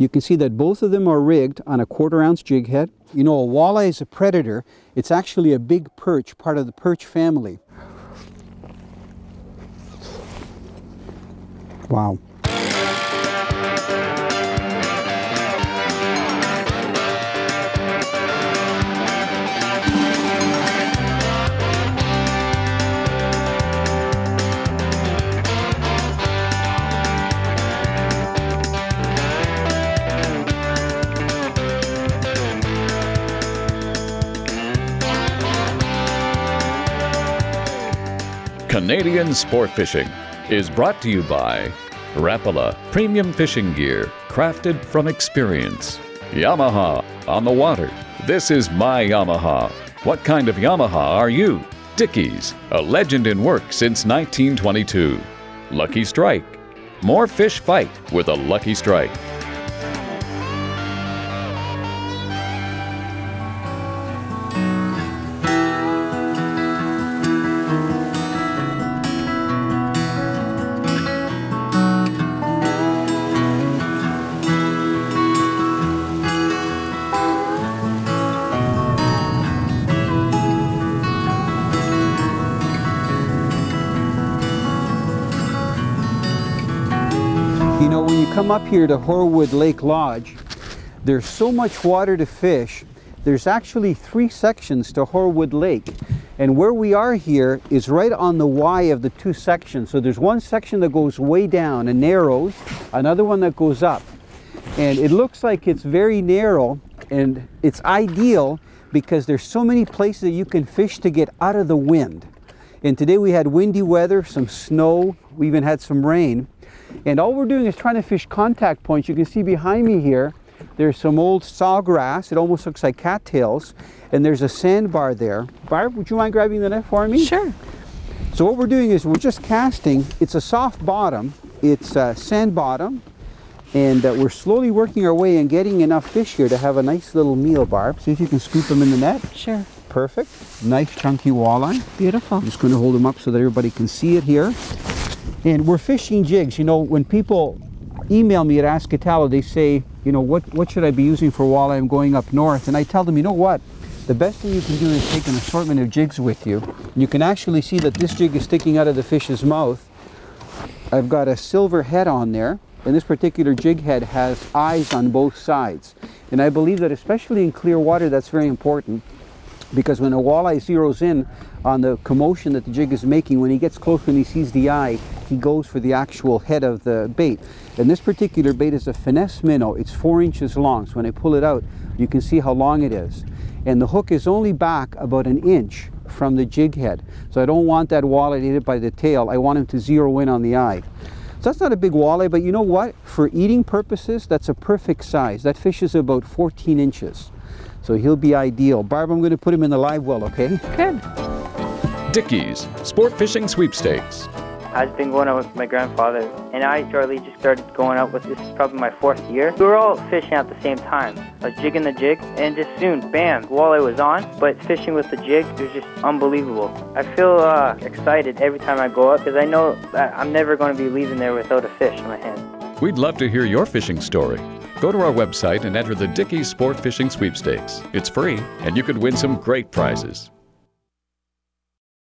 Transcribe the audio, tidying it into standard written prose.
You can see that both of them are rigged on a 1/4 ounce jig head. You know, a walleye is a predator. It's actually a big perch, part of the perch family. Wow. Canadian Sport Fishing is brought to you by Rapala Premium Fishing Gear, crafted from experience. Yamaha on the water. This is my Yamaha. What kind of Yamaha are you? Dickie's, a legend in work since 1922. Lucky Strike. More fish fight with a Lucky Strike. You know, when you come up here to Horwood Lake Lodge, there's so much water to fish. There's actually 3 sections to Horwood Lake. And where we are here is right on the Y of the 2 sections. So there's one section that goes way down and narrows, another one that goes up. And it looks like it's very narrow, and it's ideal because there's so many places that you can fish to get out of the wind. And today we had windy weather, some snow, we even had some rain. And all we're doing is trying to fish contact points. You can see behind me here, there's some old sawgrass. It almost looks like cattails. And there's a sandbar there. Barb, would you mind grabbing the net for me? Sure. So what we're doing is we're just casting. It's a soft bottom. It's a sand bottom. And we're slowly working our way and getting enough fish here to have a nice little meal, Barb. See if you can scoop them in the net. Sure. Perfect. Nice chunky walleye. Beautiful. I'm just going to hold them up so that everybody can see it here. And we're fishing jigs. You know, when people email me at Ask Italo, they say, you know, what should I be using for walleye? I'm going up north. And I tell them, you know what? The best thing you can do is take an assortment of jigs with you. You can actually see that this jig is sticking out of the fish's mouth. I've got a silver head on there. And this particular jig head has eyes on both sides. And I believe that especially in clear water, that's very important. Because when a walleye zeroes in on the commotion that the jig is making, when he gets close, when he sees the eye, he goes for the actual head of the bait. And this particular bait is a Finesse Minnow. It's 4 inches long, so when I pull it out, you can see how long it is. And the hook is only back about 1 inch from the jig head. So I don't want that walleye to hit it by the tail. I want him to zero in on the eye. So that's not a big walleye, but you know what? For eating purposes, that's a perfect size. That fish is about 14 inches. So he'll be ideal. Barb, I'm going to put him in the live well, okay? Good. Dickie's Sport Fishing Sweepstakes. I've been going out with my grandfather, and I, Charlie, just started going out with, this is probably my 4th year. We were all fishing at the same time, like jigging the jig, and just soon, bam, walleye was on, but fishing with the jig was just unbelievable. I feel excited every time I go out, because I know that I'm never going to be leaving there without a fish in my hand. We'd love to hear your fishing story. Go to our website and enter the Dickie Sport Fishing Sweepstakes. It's free, and you could win some great prizes.